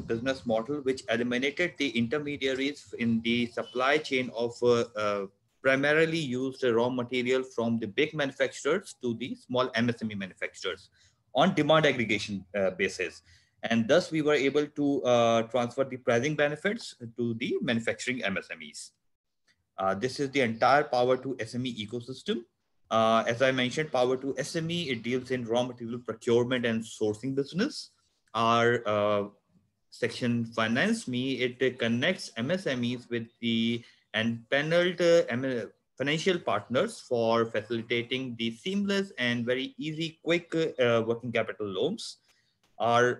business model which eliminated the intermediaries in the supply chain of primarily used raw material from the big manufacturers to the small MSME manufacturers on demand aggregation basis. And thus we were able to transfer the pricing benefits to the manufacturing MSMEs. This is the entire power to SME ecosystem. As I mentioned, power to SME, it deals in raw material procurement and sourcing business. Our section Finance Me, it connects MSMEs with the and paneled financial partners for facilitating the seamless and very easy, quick working capital loans. Our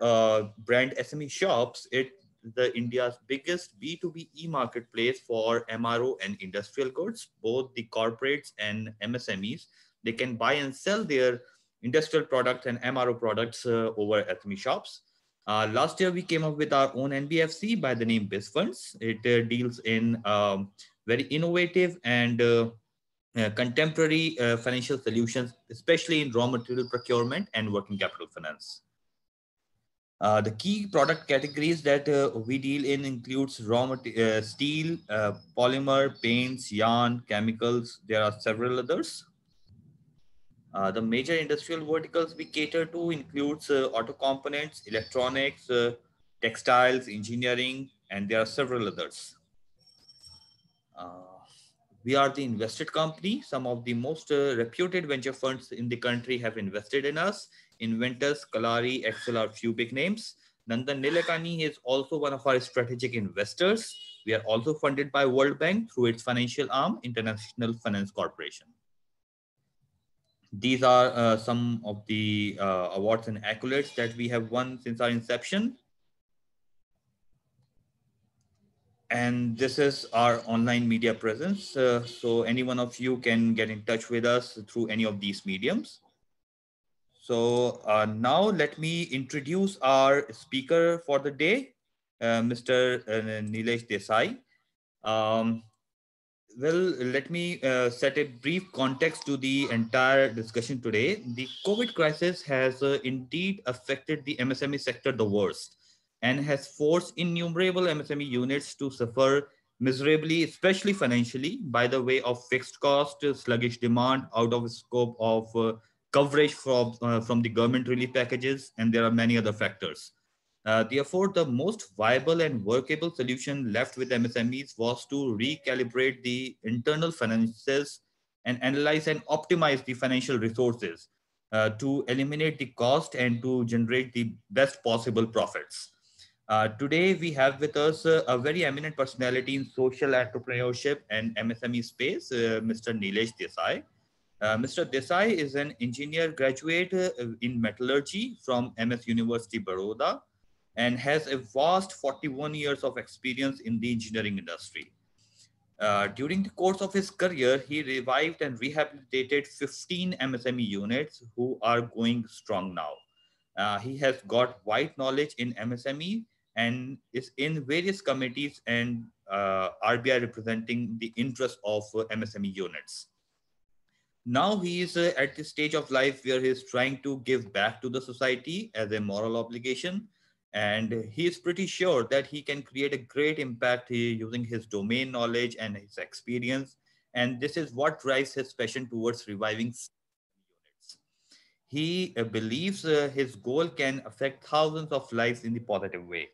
brand SME Shops, it the India's biggest B2B e-marketplace for MRO and industrial goods, both the corporates and MSMEs. They can buy and sell their industrial products and MRO products over SME Shops. Last year, we came up with our own NBFC by the name BizFunds. It deals in very innovative and contemporary financial solutions, especially in raw material procurement and working capital finance. The key product categories that we deal in includes steel, polymer, paints, yarn, chemicals. There are several others. The major industrial verticals we cater to includes auto components, electronics, textiles, engineering, and there are several others. Uh, we are the invested company. Some of the most reputed venture funds in the country have invested in us. Inventus, Kalari, Excel are few big names. Nandan Nilekani is also one of our strategic investors. We are also funded by World Bank through its financial arm, International Finance Corporation. These are some of the awards and accolades that we have won since our inception. And this is our online media presence. So any one of you can get in touch with us through any of these mediums. So now let me introduce our speaker for the day, Mr. Nilesh Desai. Um, well, let me set a brief context to the entire discussion today. The COVID crisis has indeed affected the MSME sector the worst and has forced innumerable MSME units to suffer miserably, especially financially, by the way of fixed cost, sluggish demand, out of scope of coverage from the government relief packages, and there are many other factors. Therefore, the most viable and workable solution left with MSMEs was to recalibrate the internal finances and analyze and optimize the financial resources to eliminate the cost and to generate the best possible profits. Today, we have with us a very eminent personality in social entrepreneurship and MSME space, Mr. Nilesh Desai. Mr. Desai is an engineer graduate in metallurgy from MS University, Baroda, and has a vast 41 years of experience in the engineering industry. During the course of his career, he revived and rehabilitated 15 MSME units who are going strong now. He has got wide knowledge in MSME and is in various committees and RBI representing the interest of MSME units. Now he is at the stage of life where he is trying to give back to the society as a moral obligation. And he is pretty sure that he can create a great impact using his domain knowledge and his experience. And this is what drives his passion towards reviving units. He believes his goal can affect thousands of lives in the positive way.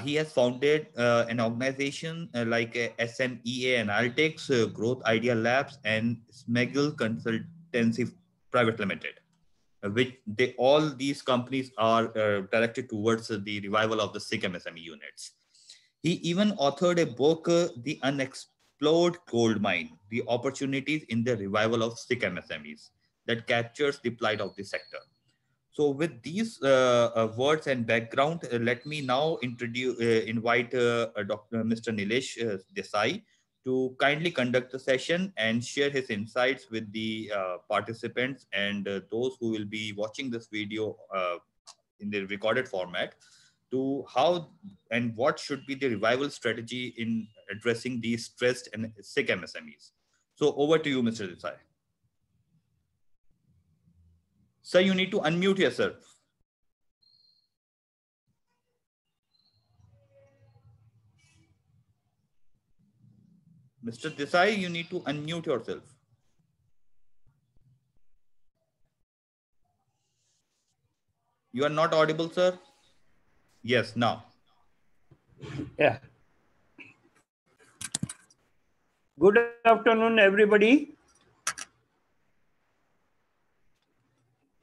He has founded an organization like SMEA Analytics, Growth Idea Labs, and Smegel Consultancy Private Limited, which all these companies are directed towards the revival of the SIG MSME units. He even authored a book, The Unexplored Gold Mine, The Opportunities in the Revival of SIG MSMEs, that captures the plight of the sector. So with these words and background, let me now invite Dr. Mr. Nilesh Desai to kindly conduct the session and share his insights with the participants and those who will be watching this video in the recorded format to how and what should be the revival strategy in addressing these stressed and sick MSMEs. So over to you, Mr. Desai. Sir, you need to unmute yourself. Mr. Desai, you need to unmute yourself. You are not audible, sir. Yes, now. Yeah. Good afternoon, everybody.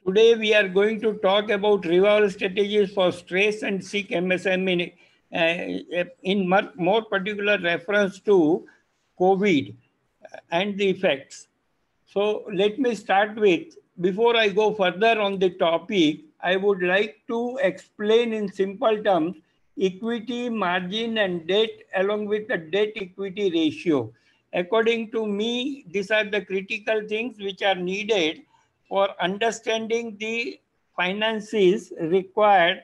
Today we are going to talk about revival strategies for stress and sick MSME in more particular reference to COVID and the effects. So let me start with, before I go further on the topic, I would like to explain in simple terms equity, margin and debt along with the debt equity ratio. According to me, these are the critical things which are needed for understanding the finances required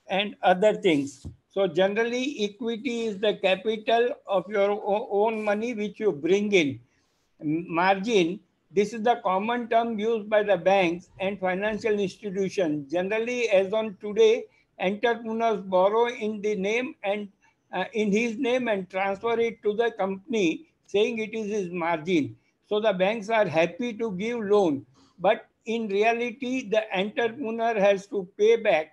and other things. So generally equity is the capital of your own money which you bring in. Margin, this is the common term used by the banks and financial institutions. Generally, as on today, entrepreneurs borrow in the name and in his name and transfer it to the company, saying it is his margin. So the banks are happy to give loan, but in reality, the entrepreneur has to pay back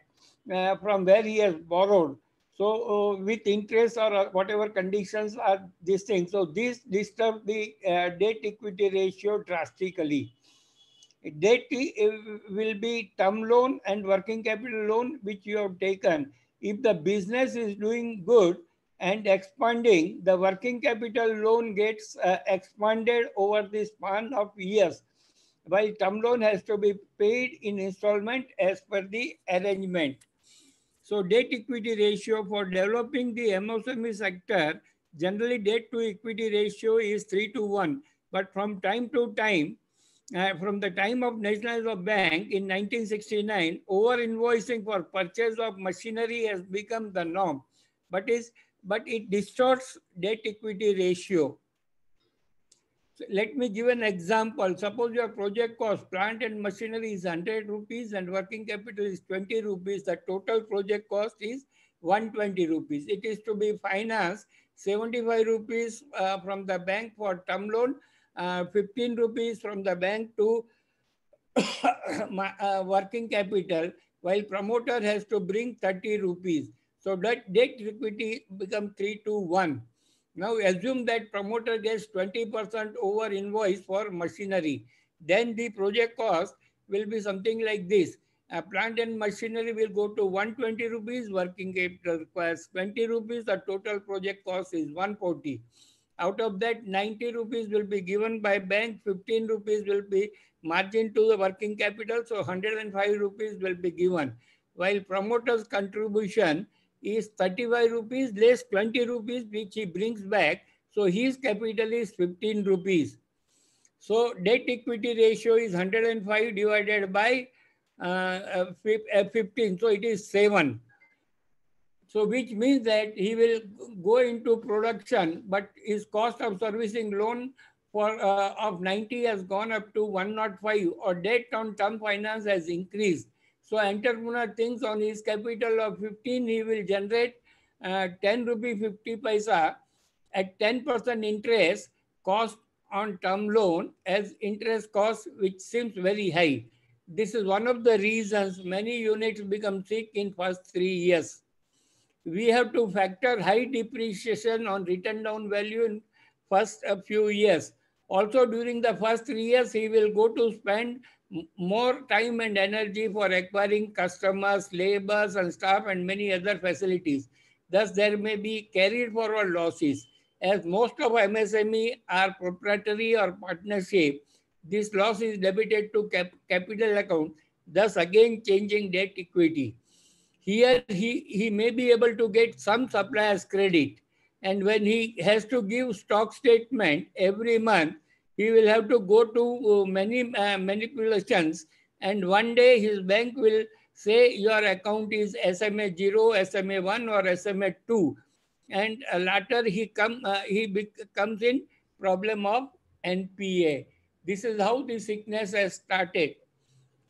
from where he has borrowed. So with interest or whatever conditions are these things. So this disturb the debt equity ratio drastically. Debt will be term loan and working capital loan which you have taken. If the business is doing good and expanding, the working capital loan gets expanded over the span of years, while term loan has to be paid in installment as per the arrangement. So debt equity ratio for developing the MSME sector, generally debt to equity ratio is 3 to 1. But from time to time, from the time of Nationalism of Bank in 1969, over invoicing for purchase of machinery has become the norm. But it distorts debt equity ratio. So let me give an example. Suppose your project cost, plant and machinery is 100 rupees and working capital is 20 rupees. The total project cost is 120 rupees. It is to be financed 75 rupees from the bank for term loan, 15 rupees from the bank to working capital, while promoter has to bring 30 rupees. So that debt equity becomes 3 to 1. Now assume that promoter gets 20% over invoice for machinery. Then the project cost will be something like this. Plant and machinery will go to 120 rupees, working capital requires 20 rupees, the total project cost is 140. Out of that, 90 rupees will be given by bank, 15 rupees will be margin to the working capital, so 105 rupees will be given. While promoter's contribution is 35 rupees less 20 rupees which he brings back, so his capital is 15 rupees. So debt equity ratio is 105 divided by 15, so it is 7. So which means that he will go into production, but his cost of servicing loan for of 90 has gone up to 105, or debt on term finance has increased. So entrepreneur thinks on his capital of 15, he will generate 10 rupee 50 paisa at 10% interest cost on term loan as interest cost, which seems very high. This is one of the reasons many units become sick in first 3 years. We have to factor high depreciation on written down value in first a few years. Also during the first 3 years, he will go to spend more time and energy for acquiring customers, labors and staff and many other facilities. Thus, there may be carried forward losses. As most of MSME are proprietary or partnership, this loss is debited to capital account, thus again changing debt equity. Here he may be able to get some supplier's credit, and when he has to give stock statement every month, he will have to go to many manipulations, and one day his bank will say your account is SMA 0, SMA 1 or SMA 2, and later he comes in problem of NPA. This is how the sickness has started.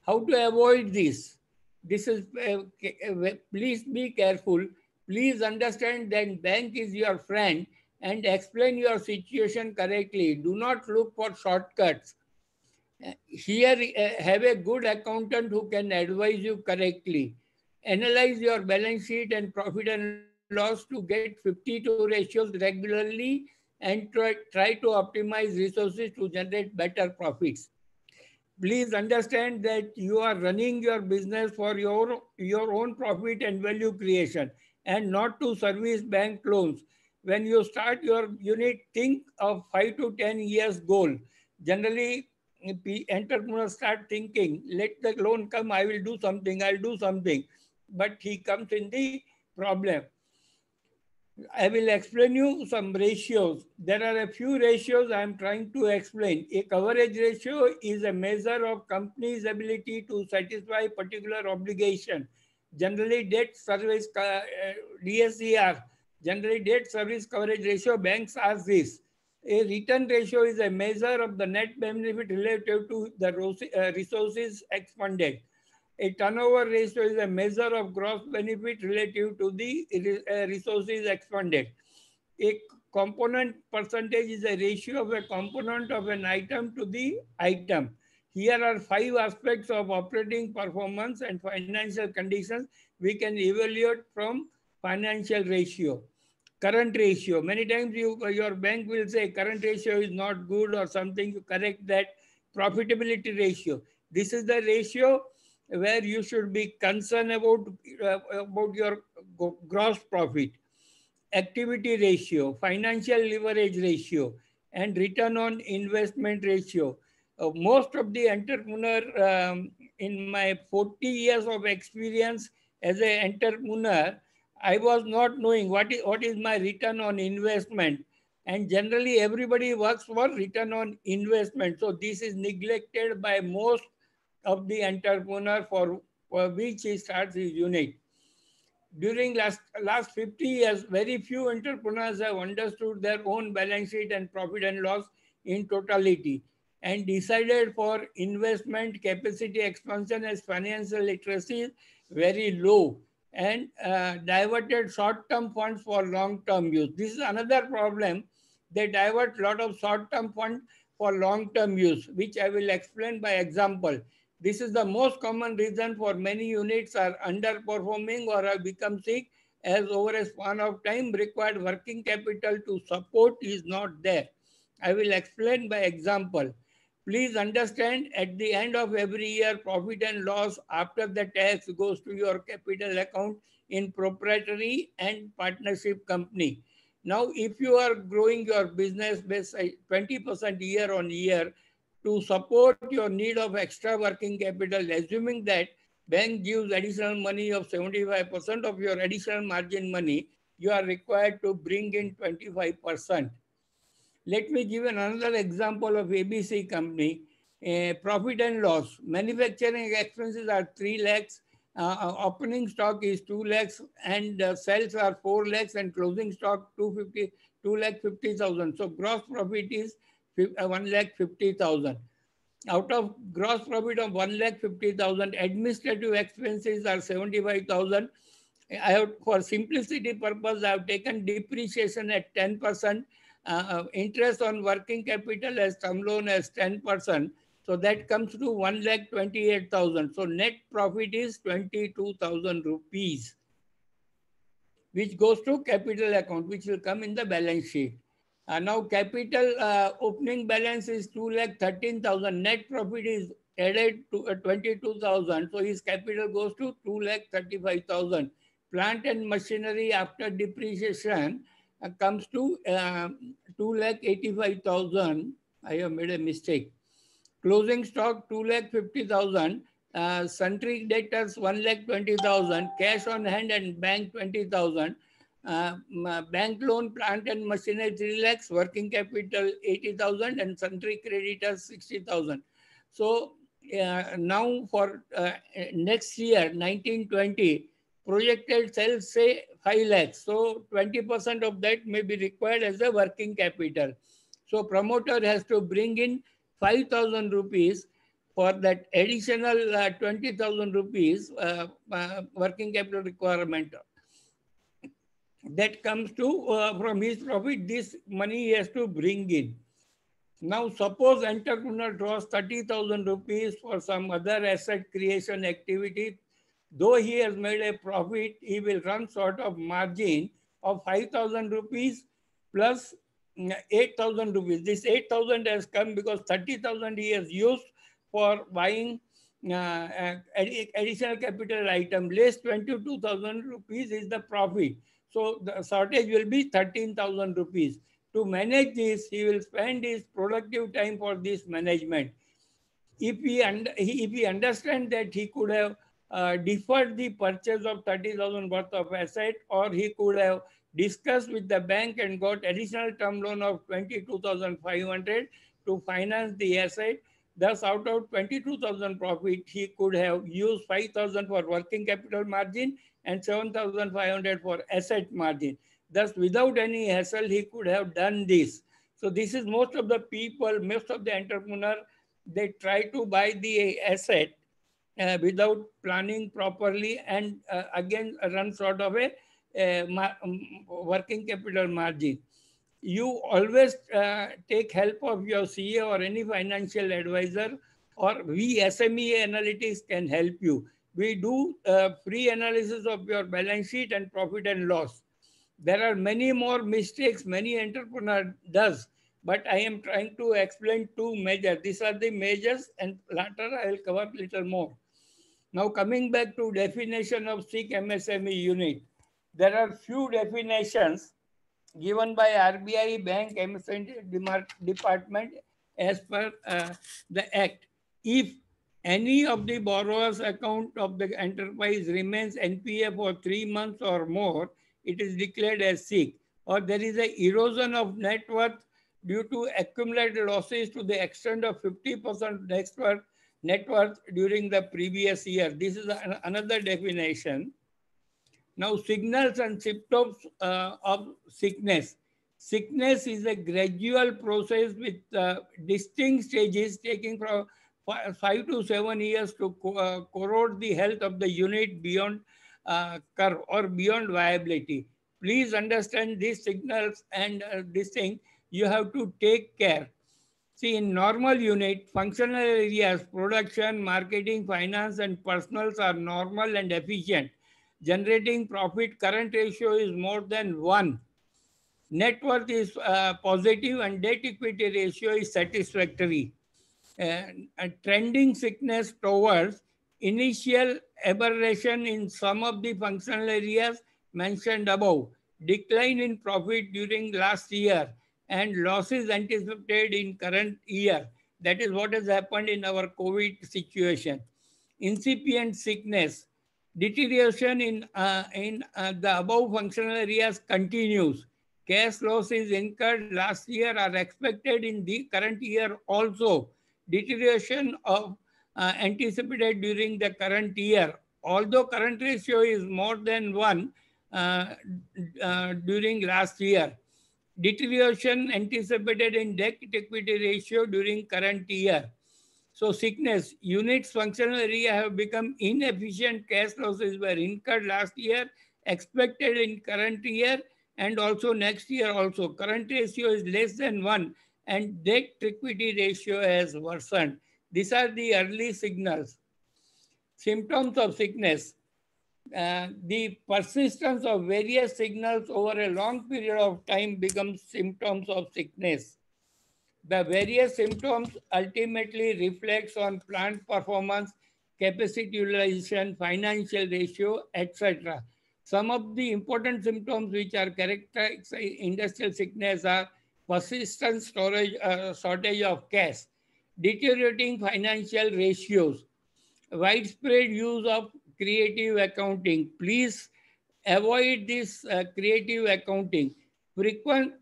How to avoid this? This is, please be careful. Please understand that bank is your friend and explain your situation correctly. Do not look for shortcuts. Here, have a good accountant who can advise you correctly. Analyze your balance sheet and profit and loss to get 52 ratios regularly and try to optimize resources to generate better profits. Please understand that you are running your business for your own profit and value creation and not to service bank loans. When you start your unit, think of 5 to 10 years goal. Generally, entrepreneurs start thinking, let the loan come, I will do something, I'll do something. But he comes in the problem. I will explain you some ratios. There are a few ratios I am trying to explain. A coverage ratio is a measure of company's ability to satisfy particular obligation. Generally, debt service DSCR. Generally, debt service coverage ratio. Banks ask this. A return ratio is a measure of the net benefit relative to the resources expended. A turnover ratio is a measure of gross benefit relative to the resources expended. A component percentage is a ratio of a component of an item to the item. Here are 5 aspects of operating performance and financial conditions we can evaluate from financial ratio. Current ratio. Many times your bank will say current ratio is not good or something. You correct that. Profitability ratio. This is the ratio where you should be concerned about your gross profit. Activity ratio, financial leverage ratio, and return on investment ratio. Most of the entrepreneur in my 40 years of experience as an entrepreneur, I was not knowing what is my return on investment. And generally everybody works for return on investment. So this is neglected by most of the entrepreneur for which he starts his unit. During last 50 years, very few entrepreneurs have understood their own balance sheet and profit and loss in totality and decided for investment capacity expansion as financial literacy is very low and diverted short-term funds for long-term use. This is another problem. They divert a lot of short-term funds for long-term use, which I will explain by example. This is the most common reason for many units are underperforming or have become sick, as over a span of time required working capital to support is not there. I will explain by example. Please understand, at the end of every year, profit and loss after the tax goes to your capital account in proprietary and partnership company. Now, if you are growing your business by 20% year on year, to support your need of extra working capital, assuming that bank gives additional money of 75% of your additional margin money, you are required to bring in 25%. Let me give another example of ABC company. Profit and loss. Manufacturing expenses are 3 lakhs. Opening stock is 2 lakhs and sales are 4 lakhs and closing stock 2 lakh 50,000. So gross profit is 1 lakh 50,000. Out of gross profit of 1 lakh 50,000, administrative expenses are 75,000. I have, for simplicity purpose, I have taken depreciation at 10%, interest on working capital as term loan as 10%. So that comes to 1 lakh 28,000. So net profit is 22,000 rupees, which goes to capital account, which will come in the balance sheet. Now capital opening balance is 2 lakh 13,000. Net profit is added to 22,000. So his capital goes to 2 lakh 35,000. Plant and machinery after depreciation comes to 2 lakh 85,000. I have made a mistake. Closing stock 2 lakh 50,000. Sundry debtors 1 lakh 20,000. Cash on hand and bank 20,000. Bank loan, plant and machinery 3 lakhs, working capital 80,000 and sundry creditors 60,000. So now for next year 1920, projected sales say 5 lakhs. So 20% of that may be required as a working capital. So promoter has to bring in 5,000 rupees for that additional 20,000 rupees working capital requirement. that comes to from his profit, this money he has to bring in. Now, suppose entrepreneur draws 30,000 rupees for some other asset creation activity. Though he has made a profit, he will run sort of margin of 5,000 rupees plus 8,000 rupees. This 8,000 has come because 30,000 he has used for buying additional capital item. Less 22,000 rupees is the profit. So the shortage will be 13,000 rupees. To manage this, he will spend his productive time for this management. If he understands that he could have deferred the purchase of 30,000 worth of asset, or he could have discussed with the bank and got additional term loan of 22,500 to finance the asset. Thus, out of 22,000 profit, he could have used 5,000 for working capital margin and 7,500 for asset margin. Thus, without any hassle, he could have done this. So this is most of the people, most of the entrepreneur, they try to buy the asset without planning properly, and again run sort of a working capital margin. You always take help of your CA or any financial advisor, or we SME Analytics can help you. We do free analysis of your balance sheet and profit and loss. There are many more mistakes many entrepreneur does, but I am trying to explain two measures. These are the measures, and later I will cover little more. Now coming back to definition of SIC MSME unit, there are few definitions given by RBI, Bank, MSME Department as per the Act. If any of the borrower's account of the enterprise remains NPA for 3 months or more, it is declared as SIC. Or there is a erosion of net worth due to accumulated losses to the extent of 50% net worth during the previous year. This is another definition. Now, signals and symptoms of sickness. Sickness is a gradual process with distinct stages taking from 5 to 7 years to corrode the health of the unit beyond curve or beyond viability. Please understand these signals and this thing, you have to take care. See, in normal unit, functional areas, production, marketing, finance, and personals are normal and efficient. Generating profit, current ratio is more than 1. Net worth is positive and debt equity ratio is satisfactory. Trending sickness towards initial aberration in some of the functional areas mentioned above, decline in profit during last year, and losses anticipated in current year. That is what has happened in our COVID situation. Incipient sickness, deterioration in the above functional areas continues. Cash losses incurred last year are expected in the current year also. Deterioration of anticipated during the current year. Although current ratio is more than 1 during last year. Deterioration anticipated in debt equity ratio during current year. So sickness, units functional area have become inefficient, cash losses were incurred last year, expected in current year, and also next year also. Current ratio is less than 1 and debt equity ratio has worsened. These are the early signals. Symptoms of sickness. The persistence of various signals over a long period of time becomes symptoms of sickness. The various symptoms ultimately reflects on plant performance, capacity utilization, financial ratio, etc. Some of the important symptoms which are characterized industrial sickness are persistent shortage of cash, deteriorating financial ratios, widespread use of creative accounting. Please avoid this creative accounting. Frequent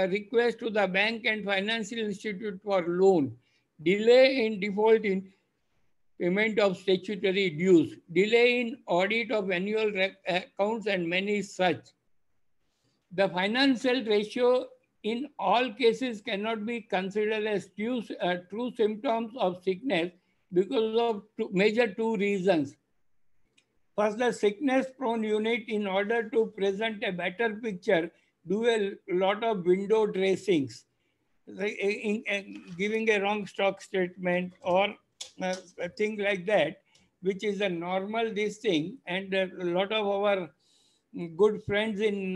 request to the bank and financial institute for loan. Delay in default in payment of statutory dues. Delay in audit of annual accounts and many such. The financial ratio in all cases cannot be considered as true symptoms of sickness because of major two reasons. First, the sickness-prone unit, in order to present a better picture, do a lot of window dressings, giving a wrong stock statement or a thing like that, which is a normal this thing. And a lot of our good friends in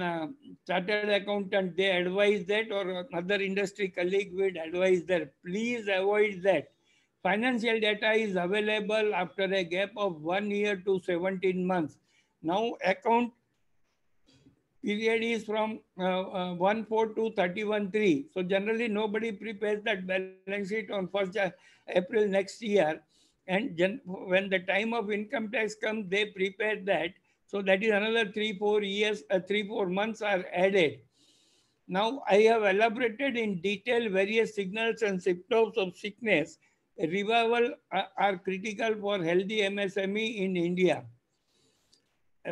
chartered accountant, they advise that, or other industry colleague would advise that please avoid that. Financial data is available after a gap of 1 year to 17 months. Now account period is from 1/4 to 31/3. So generally nobody prepares that balance sheet on 1st April next year. And when the time of income tax comes, they prepare that. So that is another 3-4 years, 3-4 months are added. Now I have elaborated in detail various signals and symptoms of sickness. Revival are critical for healthy MSME in India.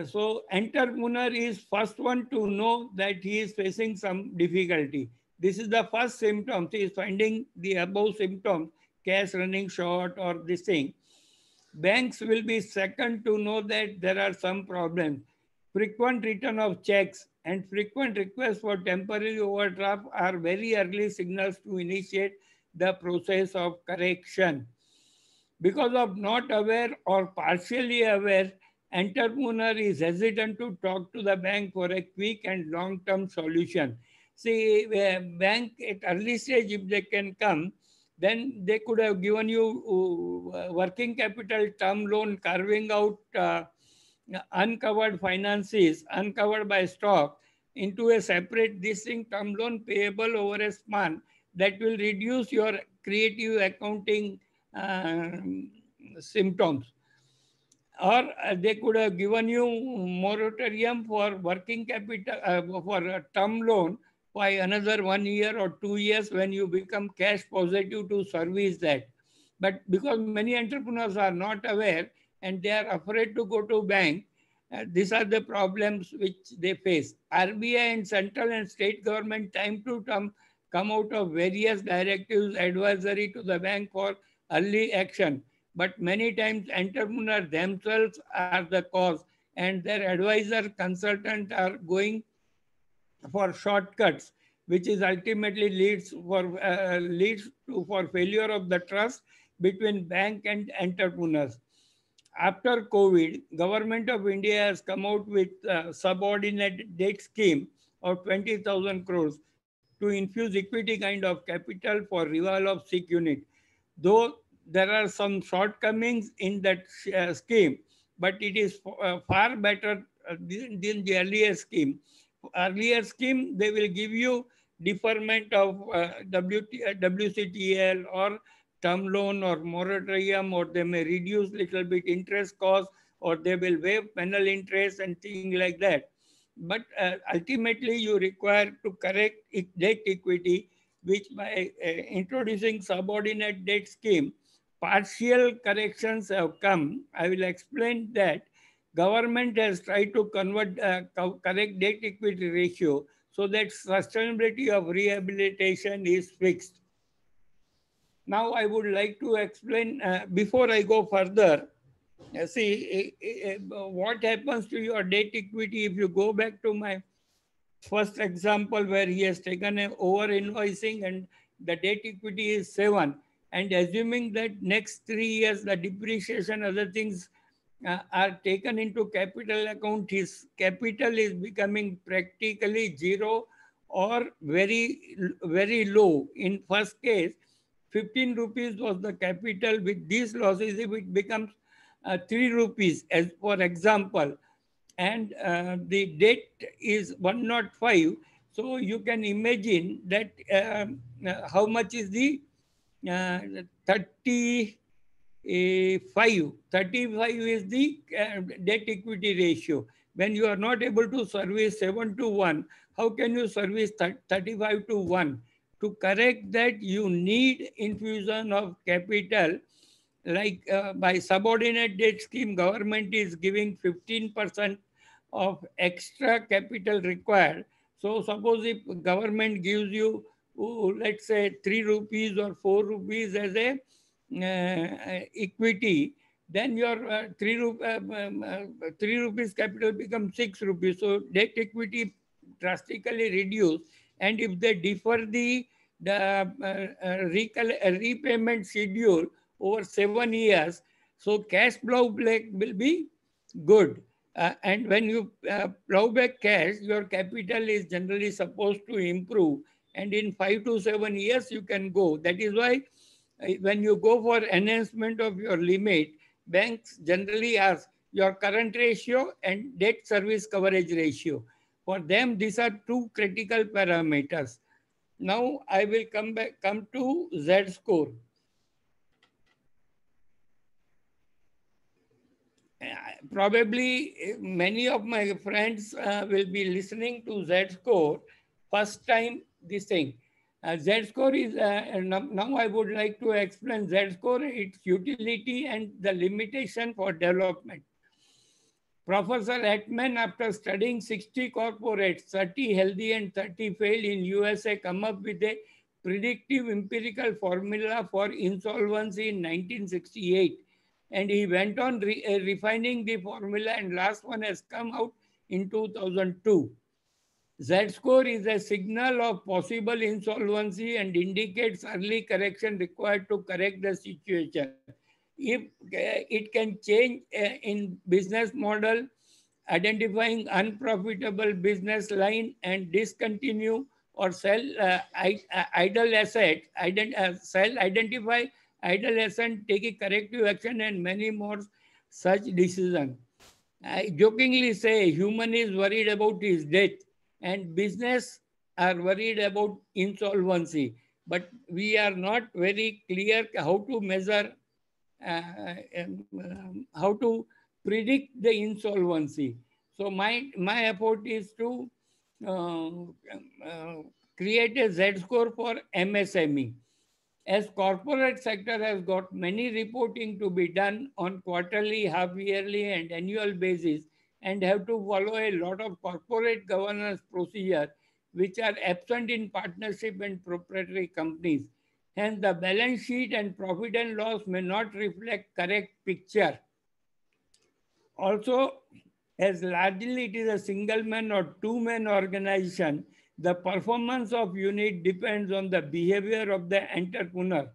So entrepreneur is first one to know that he is facing some difficulty. This is the first symptom. He is finding the above symptoms, cash running short or this thing. Banks will be second to know that there are some problems. Frequent return of checks and frequent requests for temporary overdraft are very early signals to initiate the process of correction. Because of not aware or partially aware, entrepreneur is hesitant to talk to the bank for a quick and long-term solution. See, bank at early stage, if they can come, then they could have given you working capital term loan, carving out uncovered finances, uncovered by stock, into a separate this thing term loan payable over a span that will reduce your creative accounting uh, symptoms. Or they could have given you moratorium for working capital for a term loan by another 1 year or 2 years when you become cash positive to service that. But because many entrepreneurs are not aware and they are afraid to go to bank, these are the problems which they face. RBI and central and state government time to time come out of various directives advisory to the bank for early action. But many times entrepreneurs themselves are the cause, and their advisor consultant are going for shortcuts, which is ultimately leads to for failure of the trust between bank and entrepreneurs. After COVID, Government of India has come out with a subordinate debt scheme of 20,000 crores to infuse equity kind of capital for revival of sick unit. Though there are some shortcomings in that scheme, but it is far better than the earlier scheme. Earlier scheme, they will give you deferment of WCTL or term loan or moratorium, or they may reduce little bit interest cost, or they will waive penal interest and things like that. But ultimately, you require to correct debt equity, which by introducing subordinate debt scheme, partial corrections have come. I will explain that. Government has tried to correct debt equity ratio so that sustainability of rehabilitation is fixed. Now I would like to explain, before I go further, what happens to your debt equity if you go back to my first example where he has taken an over invoicing and the debt equity is 7, and assuming that next 3 years the depreciation, other things are taken into capital account, his capital is becoming practically zero or very low. In first case, 15 rupees was the capital. With these losses, if it becomes 3 rupees, as for example, and the debt is 105, so you can imagine that how much is the 35. 35 is the debt equity ratio. When you are not able to service 7 to 1, how can you service 35 to 1? To correct that, you need infusion of capital. Like by subordinate debt scheme, government is giving 15% of extra capital required. So suppose if government gives you, let's say 3 rupees or 4 rupees as a equity, then your 3 rupees capital becomes 6 rupees. So debt equity drastically reduced. And if they defer the repayment schedule over 7 years, so cash flow will be good. And when you plow back cash, your capital is generally supposed to improve. And in 5 to 7 years, you can go. That is why when you go for enhancement of your limit, banks generally ask your current ratio and debt service coverage ratio. For them, these are two critical parameters. Now I will come to Z score. Probably many of my friends will be listening to Z score first time this thing. Z score is now I would like to explain Z score, its utility and the limitation for development. Professor Atman, after studying 60 corporates, 30 healthy and 30 failed in USA, come up with a predictive empirical formula for insolvency in 1968. And he went on refining the formula, and last one has come out in 2002. Z-score is a signal of possible insolvency and indicates early correction required to correct the situation. If it can change in business model, identifying unprofitable business line and discontinue or sell idle assets, identify idle asset, take a corrective action, and many more such decisions. I jokingly say human is worried about his death and business are worried about insolvency. But we are not very clear how to measure, how to predict the insolvency. So my effort is to uh, create a Z score for MSME. As corporate sector has got many reporting to be done on quarterly, half yearly and annual basis, and have to follow a lot of corporate governance procedure which are absent in partnership and proprietary companies. Hence, the balance sheet and profit and loss may not reflect correct picture. Also, as largely it is a single man or two man organization, the performance of unit depends on the behavior of the entrepreneur.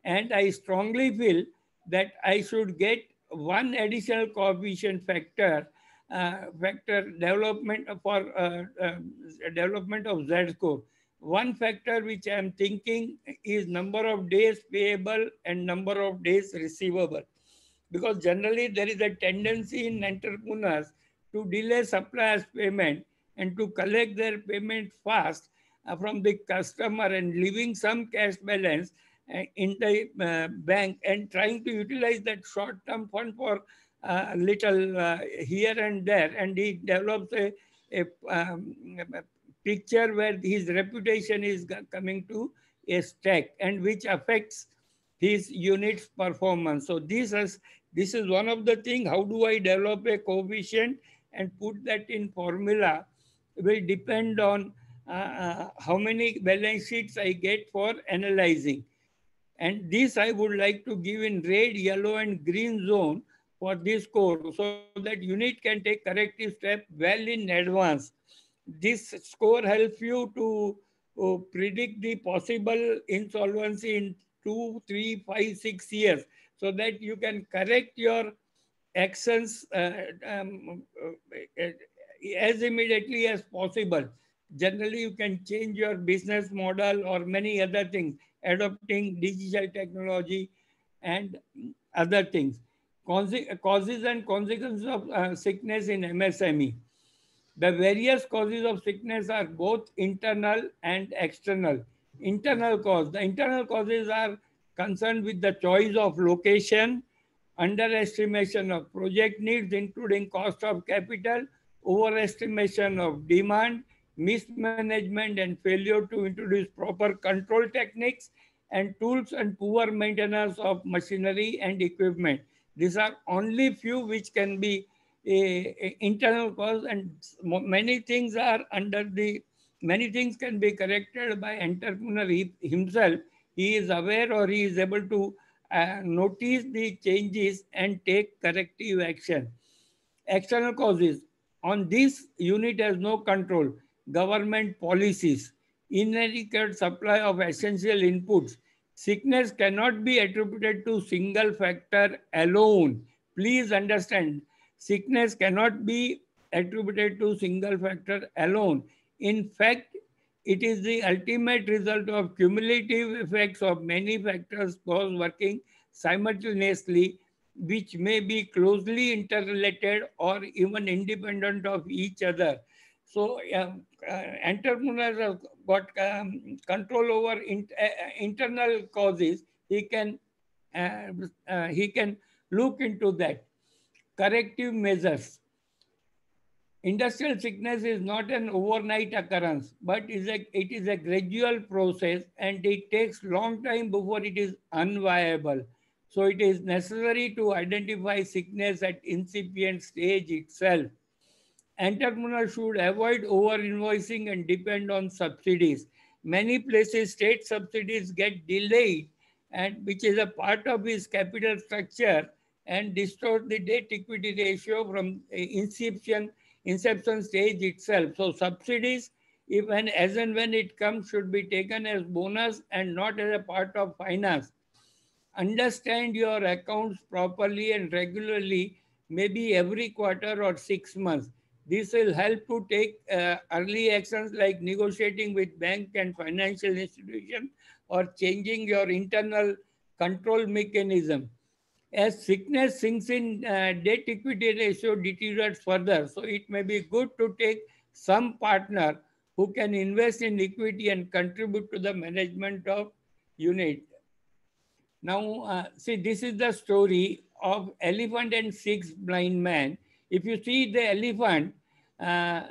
And I strongly feel that I should get one additional coefficient factor, development for development of Z score. One factor which I am thinking is number of days payable and number of days receivable, because generally there is a tendency in entrepreneurs to delay suppliers payment and to collect their payment fast from the customer and leaving some cash balance in the bank and trying to utilize that short term fund for little here and there, and he develops a picture where his reputation is coming to a stack and which affects his unit's performance. So this is one of the things. How do I develop a coefficient and put that in formula will depend on how many balance sheets I get for analyzing. And this I would like to give in red, yellow and green zone for this score so that unit can take corrective step well in advance. This score helps you to predict the possible insolvency in 2, 3, 5, 6 years so that you can correct your actions as immediately as possible. Generally, you can change your business model or many other things, adopting digital technology and other things. Causes and consequences of sickness in MSME. The various causes of sickness are both internal and external. Internal cause. The internal causes are concerned with the choice of location, underestimation of project needs, including cost of capital, overestimation of demand, mismanagement and failure to introduce proper control techniques and tools, and poor maintenance of machinery and equipment. These are only few which can be a internal cause, and many things are under the many things can be corrected by entrepreneur himself. He is aware or he is able to notice the changes and take corrective action. External causes. On this, unit has no control. Government policies, inadequate supply of essential inputs. Sickness cannot be attributed to single factor alone. Please understand, sickness cannot be attributed to single factor alone. In fact, it is the ultimate result of cumulative effects of many factors both working simultaneously, which may be closely interrelated or even independent of each other. So, entrepreneurs have got control over internal causes. He can look into that. Corrective measures. Industrial sickness is not an overnight occurrence, but it is a gradual process and it takes long time before it is unviable. So it is necessary to identify sickness at incipient stage itself. Entrepreneurs should avoid over invoicing and depend on subsidies. Many places state subsidies get delayed, and which is a part of his capital structure and distort the debt equity ratio from inception stage itself. So subsidies, even as and when it comes, should be taken as bonus and not as a part of finance. Understand your accounts properly and regularly, maybe every quarter or 6 months. This will help to take early actions like negotiating with bank and financial institution or changing your internal control mechanism. As sickness sinks in, debt equity ratio deteriorates further. So it may be good to take some partner who can invest in equity and contribute to the management of unit. Now, see, this is the story of elephant and six blind men. If you see the elephant, uh,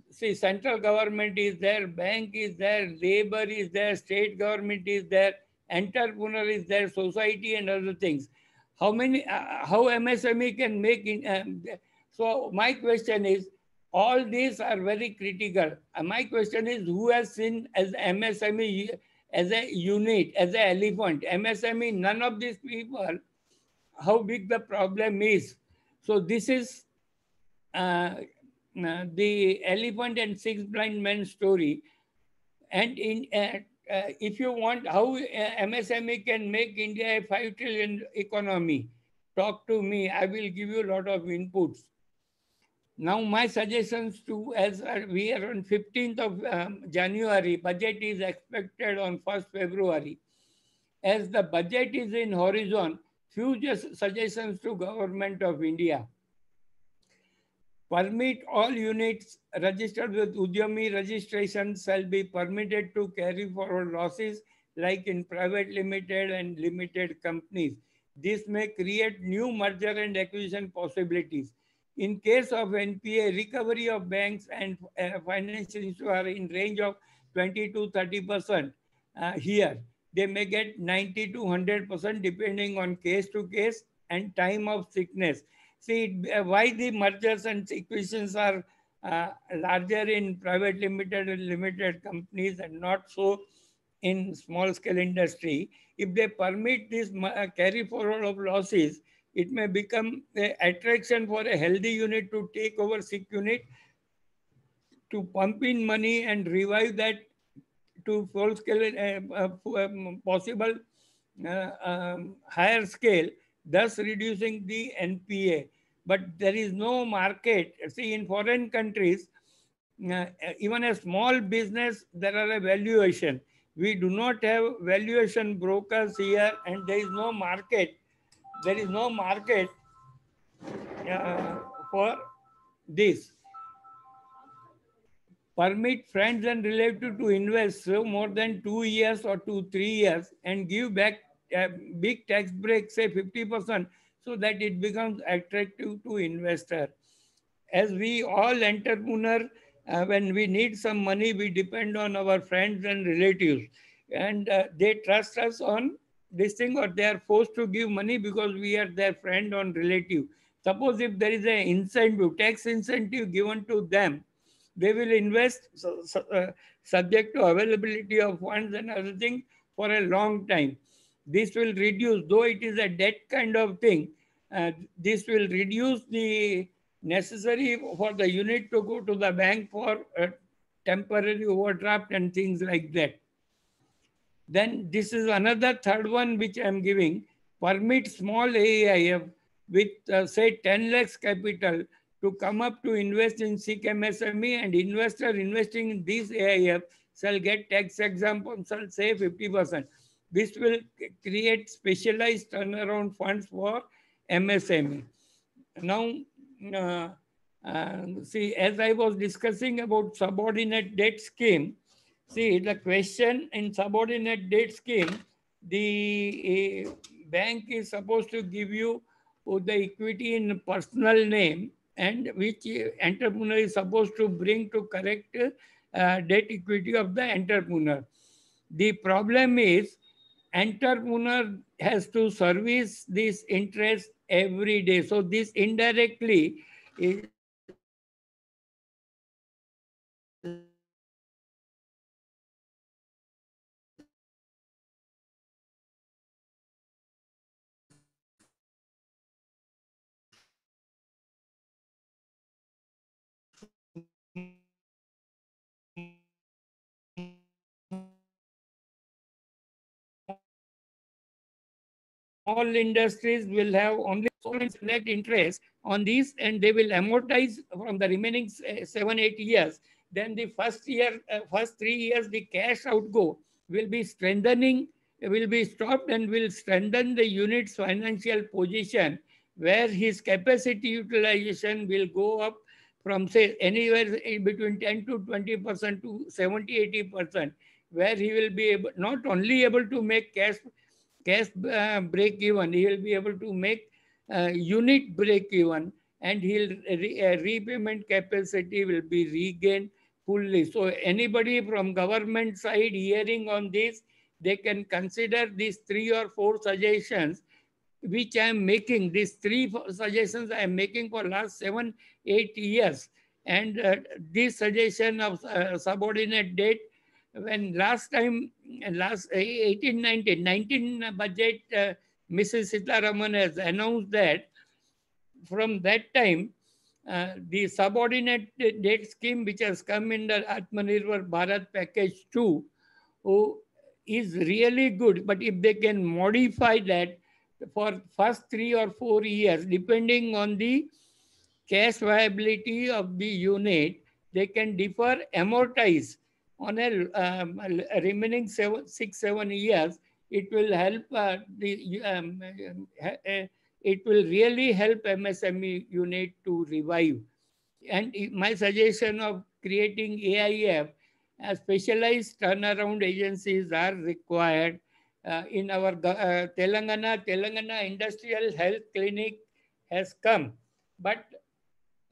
see, central government is there, bank is there, labor is there, state government is there, entrepreneur is there, society and other things. How MSME can make in, so my question is, all these are very critical. My question is, who has seen as MSME as a unit, as an elephant? MSME, none of these people, how big the problem is. So this is the elephant and six blind men story. And if you want how MSME can make India a 5 trillion economy, talk to me. I will give you a lot of inputs. Now, my suggestions to, as we are on 15th of January, budget is expected on 1st February. As the budget is in horizon, few suggestions to Government of India. Permit all units registered with Udyami registration shall be permitted to carry forward losses like in private limited and limited companies. This may create new merger and acquisition possibilities. In case of NPA, recovery of banks and financial institutions are in range of 20 to 30% here. They may get 90 to 100% depending on case to case and time of sickness. See, why the mergers and acquisitions are larger in private limited and limited companies and not so in small scale industry. If they permit this carry forward of losses, it may become an attraction for a healthy unit to take over sick unit, to pump in money and revive that to full scale, possible higher scale, thus reducing the NPA. But there is no market. See, in foreign countries, even a small business, there are a valuation. We do not have valuation brokers here, and there is no market. There is no market for this. Permit friends and relatives to invest more than 2 years or 3 years and give back a big tax break, say 50%, so that it becomes attractive to investor. As we all entrepreneur, when we need some money, we depend on our friends and relatives, and they trust us on this thing, or they are forced to give money because we are their friend or relative. Suppose if there is an incentive, tax incentive given to them, they will invest subject to availability of funds and other things for a long time. This will reduce, though it is a debt kind of thing, this will reduce the necessary for the unit to go to the bank for temporary overdraft and things like that. Then this is another third one which I am giving. Permit small AIF with say 10 lakhs capital to come up to invest in SIC MSME, and investor investing in these AIF shall get tax exemption, shall say 50%. This will create specialized turnaround funds for MSME. Now, see, as I was discussing about subordinate debt scheme, see, the question in subordinate debt scheme, the bank is supposed to give you the equity in personal name, and which entrepreneur is supposed to bring to correct debt equity of the entrepreneur. The problem is entrepreneur has to service this interest every day. So this indirectly is small industries will have only net interest on these, and they will amortize from the remaining 7-8 years. Then the first year, first 3 years, the cash outgo will be strengthening, will be stopped, and will strengthen the unit's financial position, where his capacity utilization will go up from say anywhere between 10 to 20% to 70-80%, where he will be able, not only able to make break even, he will be able to make unit break even, and repayment capacity will be regained fully. So anybody from government side hearing on this, they can consider these 3 or 4 suggestions which I am making. These 3 suggestions I am making for last 7-8 years. And this suggestion of subordinate debt, when last time, last 18-19 budget, Mrs. Sitaraman has announced that from that time, the subordinate debt scheme which has come in the Atmanirbhar Bharat package 2 is really good. But if they can modify that for first 3 or 4 years, depending on the cash viability of the unit, they can defer, amortize on a remaining 6-7 years. It will help it will really help MSME unit to revive. And my suggestion of creating AIF, specialized turnaround agencies are required. In our Telangana Industrial Health Clinic has come, but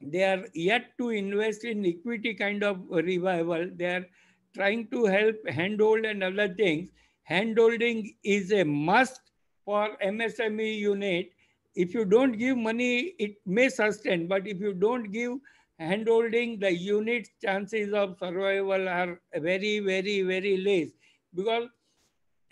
they are yet to invest in equity kind of revival. They are trying to help handhold and other things. Handholding is a must for MSME unit. If you don't give money, it may sustain, but if you don't give handholding, the unit's chances of survival are very less, because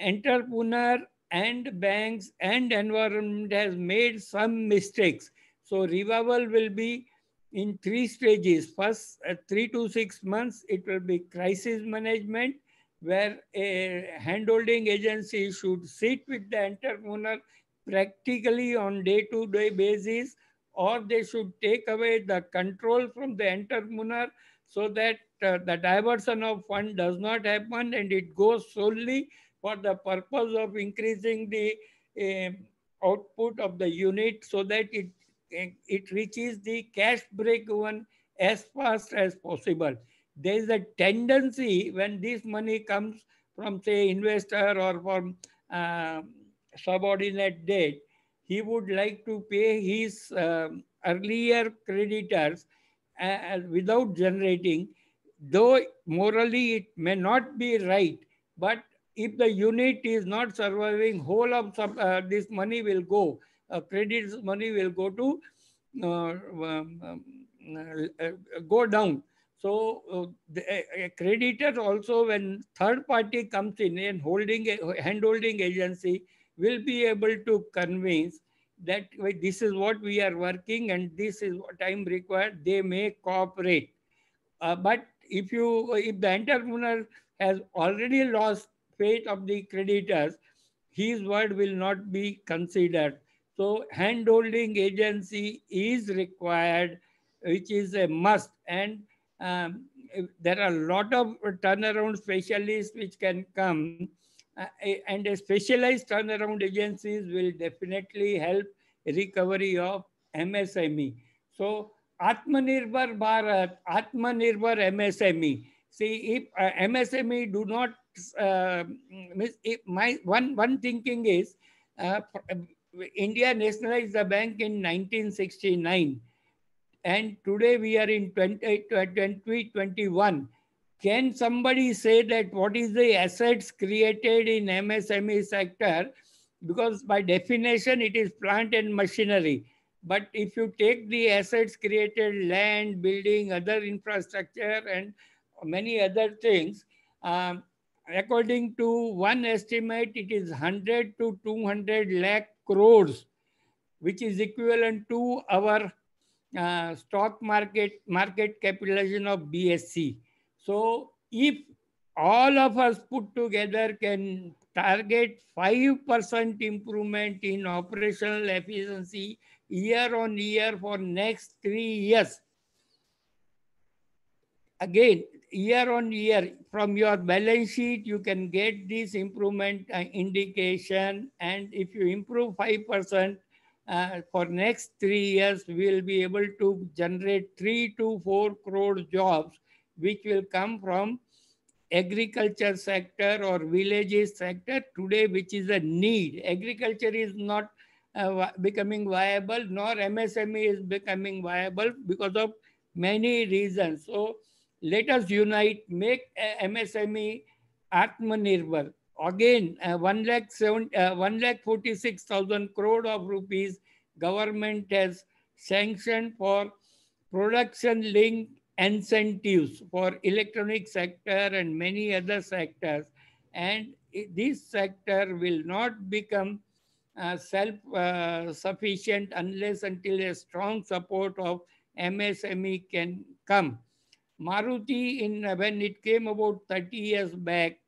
entrepreneur and banks and environment has made some mistakes. So revival will be in 3 stages. First, 3 to 6 months, it will be crisis management, where a handholding agency should sit with the entrepreneur practically on day-to-day basis, or they should take away the control from the entrepreneur, so that the diversion of fund does not happen, and it goes solely for the purpose of increasing the output of the unit, so that it reaches the cash break even as fast as possible. There is a tendency when this money comes from say investor or from uh, subordinate debt, he would like to pay his earlier creditors without generating, though morally it may not be right, but if the unit is not surviving, whole of this money will go, credit money will go to go down. So a creditor also, when third party comes in and hand holding agency, will be able to convince that this is what we are working and this is what time required, they may cooperate. But if the entrepreneur has already lost faith of the creditors, his word will not be considered. So handholding agency is required, which is a must. And there are a lot of turnaround specialists which can come, and a specialized turnaround agencies will definitely help recovery of MSME. So Atmanirbhar Bharat, Atmanirbhar MSME. See, if MSME do not, my one thinking is, uh, India nationalized the bank in 1969, and today we are in 2021. Can somebody say that what is the assets created in MSME sector? Because by definition it is plant and machinery. But if you take the assets created, land, building, other infrastructure, and many other things, um, according to one estimate, it is 100 to 200 lakh crores, which is equivalent to our stock market capitalization of BSC. So if all of us put together can target 5% improvement in operational efficiency year on year for next 3 years, again, year on year, from your balance sheet you can get this improvement indication. And if you improve 5%, for next 3 years we will be able to generate 3 to 4 crore jobs, which will come from agriculture sector or villages sector today, which is a need. Agriculture is not becoming viable, nor MSME is becoming viable because of many reasons. So let us unite, make MSME Atmanirbhar. Again, 1,46,000 crore of rupees government has sanctioned for production linked incentives for electronic sector and many other sectors. And this sector will not become self sufficient unless until a strong support of MSME can come. Maruti, in when it came about 30 years back,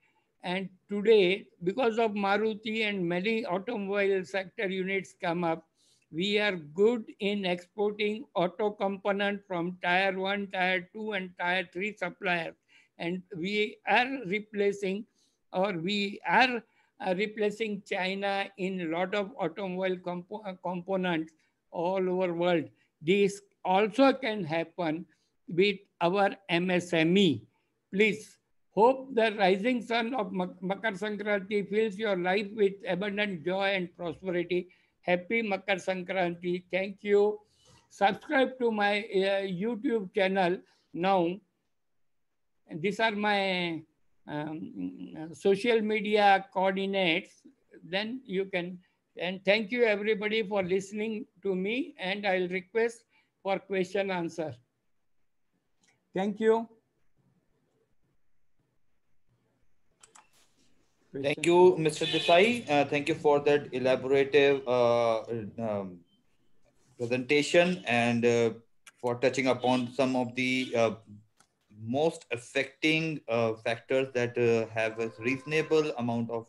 and today because of Maruti and many automobile sector units come up, we are good in exporting auto component from tier 1, tier 2 and tier 3 suppliers, and we are replacing, or we are replacing China in a lot of automobile components all over world. This also can happen with our MSME. Please, hope the rising sun of Makar Sankranti fills your life with abundant joy and prosperity. Happy Makar Sankranti. Thank you. Subscribe to my YouTube channel now. And these are my social media coordinates. Then you can. And thank you everybody for listening to me. And I'll request for question answer. Thank you. Thank you, Mr. Desai. Thank you for that elaborative presentation and for touching upon some of the most affecting factors that have a reasonable amount of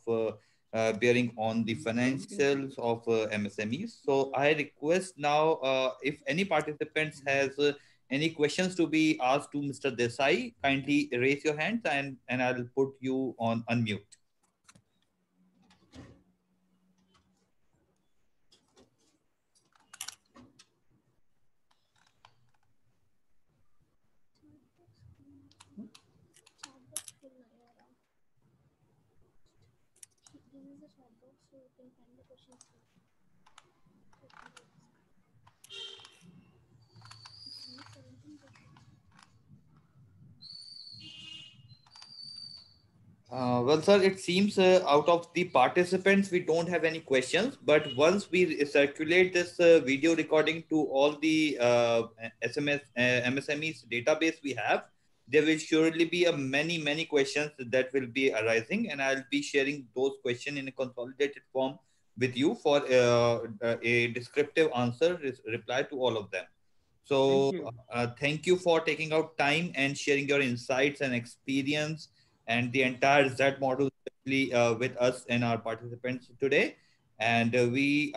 bearing on the financials of MSMEs. So I request now if any participants has any questions to be asked to Mr. Desai, kindly raise your hands and I'll put you on unmute. Well, sir, it seems out of the participants, we don't have any questions. But once we circulate this video recording to all the MSMEs database we have, there will surely be a many questions that will be arising, and I'll be sharing those questions in a consolidated form with you for a descriptive answer reply to all of them. So Thank you. thank you for taking out time and sharing your insights and experience and the entire Z model with us and our participants today. And we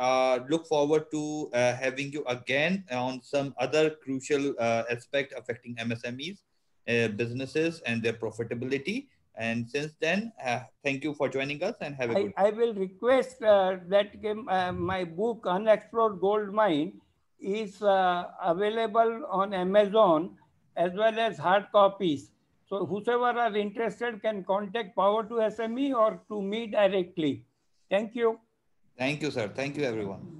look forward to having you again on some other crucial aspect affecting MSMEs, businesses, and their profitability. And since then, thank you for joining us and have a good I will request that my book Unexplored Gold Mine is available on Amazon as well as hard copies. So whosoever are interested can contact Power to SME or to me directly. Thank you. Thank you, sir. Thank you, everyone.